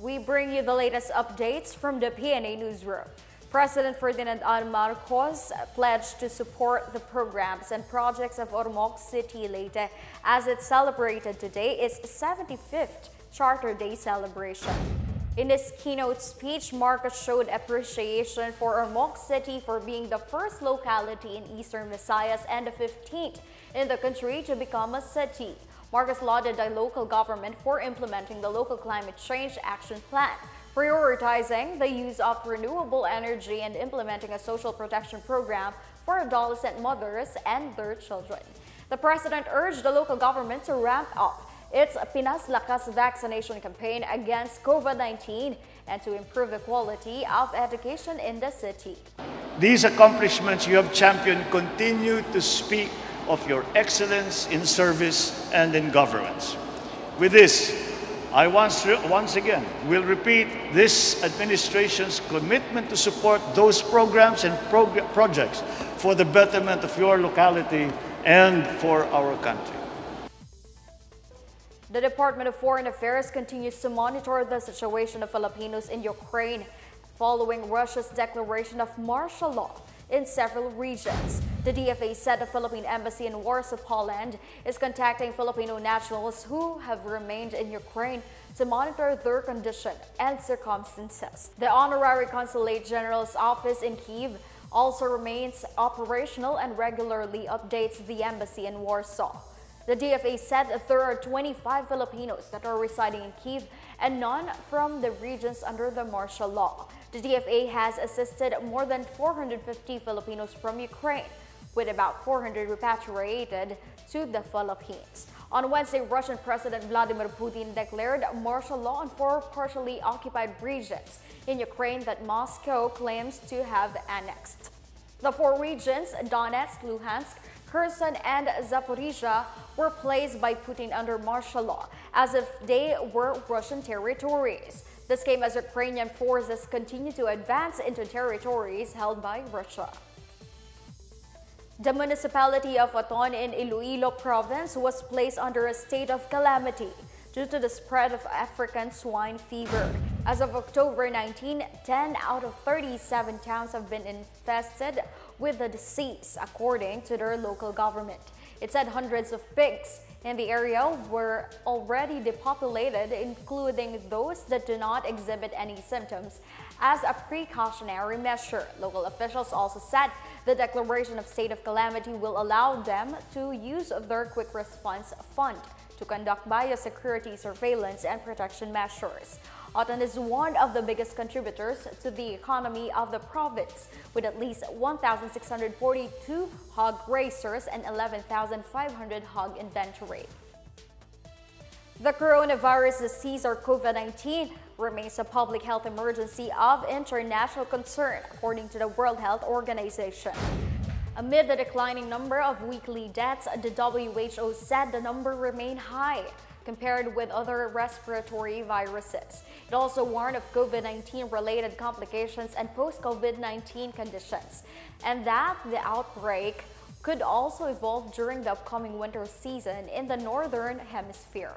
we bring you the latest updates from the Pna Newsroom. President Ferdinand Marcos pledged to support the programs and projects of Ormoc City Leyte as it celebrated today its 75th Charter Day celebration. In his keynote speech, Marcos showed appreciation for Ormoc City for being the first locality in Eastern Visayas and the 15th in the country to become a city. Marcos lauded the local government for implementing the local climate change action plan, prioritizing the use of renewable energy and implementing a social protection program for adolescent mothers and their children. The president urged the local government to ramp up its Pinas Lakas vaccination campaign against COVID-19 and to improve the quality of education in the city. These accomplishments you have championed continue to speak of your excellence in service and in governance. With this, I once again will repeat this administration's commitment to support those programs and projects for the betterment of your locality and for our country. The Department of Foreign Affairs continues to monitor the situation of Filipinos in Ukraine following Russia's declaration of martial law in several regions. The DFA said the Philippine Embassy in Warsaw, Poland, is contacting Filipino nationals who have remained in Ukraine to monitor their condition and circumstances. The Honorary Consulate General's office in Kyiv also remains operational and regularly updates the embassy in Warsaw. The DFA said that there are 25 Filipinos that are residing in Kyiv and none from the regions under the martial law. The DFA has assisted more than 450 Filipinos from Ukraine, with about 400 repatriated to the Philippines. On Wednesday, Russian President Vladimir Putin declared martial law on 4 partially occupied regions in Ukraine that Moscow claims to have annexed. The 4 regions, Donetsk, Luhansk, Kherson, and Zaporizhia, were placed by Putin under martial law as if they were Russian territories. This came as Ukrainian forces continue to advance into territories held by Russia. The municipality of Aton in Iloilo province was placed under a state of calamity due to the spread of African swine fever. As of October 19, 10 out of 37 towns have been infested with the disease, according to their local government. It said hundreds of pigs in the area were already depopulated, including those that do not exhibit any symptoms, as a precautionary measure. Local officials also said the declaration of state of calamity will allow them to use their quick response fund to conduct biosecurity surveillance and protection measures. Aton is one of the biggest contributors to the economy of the province, with at least 1,642 hog raisers and 11,500 hog inventory. The coronavirus disease, or COVID-19, remains a public health emergency of international concern, according to the World Health Organization. Amid the declining number of weekly deaths, the WHO said the number remained high compared with other respiratory viruses. It also warned of COVID-19 related complications and post-COVID-19 conditions, and that the outbreak could also evolve during the upcoming winter season in the Northern Hemisphere.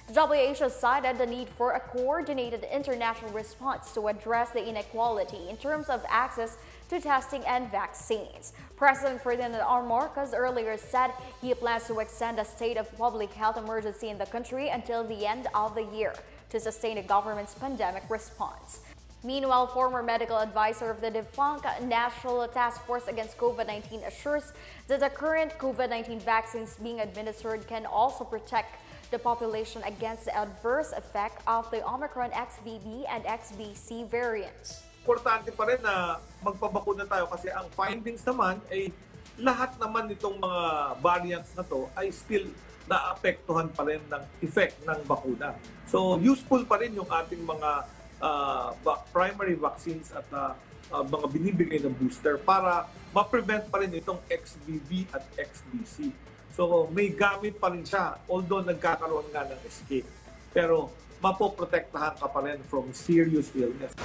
The WHO cited the need for a coordinated international response to address the inequality in terms of access to testing and vaccines. President Ferdinand Marcos earlier said he plans to extend a state of public health emergency in the country until the end of the year to sustain the government's pandemic response. Meanwhile, former medical advisor of the defunct National Task Force Against COVID-19 assures that the current COVID-19 vaccines being administered can also protect the population against the adverse effect of the Omicron XBB and XBC variants. Importante pa rin na magpabakuna tayo kasi ang findings naman ay lahat naman nitong mga variants na to ay still naapektuhan pa rin ng effect ng bakuna. So useful pa rin yung ating mga primary vaccines at mga binibigay ng booster para ma-prevent pa rin itong XBB at XBC. So may gamit pa rin siya, although nagkakaroon nga ng escape. Pero mapoprotektahan ka pa rin from serious illness.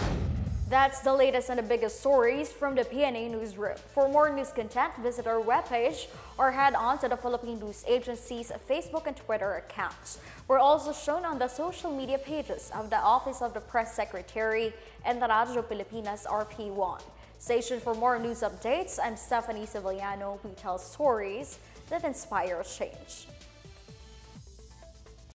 That's the latest and the biggest stories from the Pna Newsroom. For more news content, visit our webpage or head on to the Philippine News Agency's Facebook and Twitter accounts. We're also shown on the social media pages of the Office of the Press Secretary and the Radyo Pilipinas RP1. Stay tuned for more news updates. I'm Stephanie Sevillano. We tell stories that inspire change.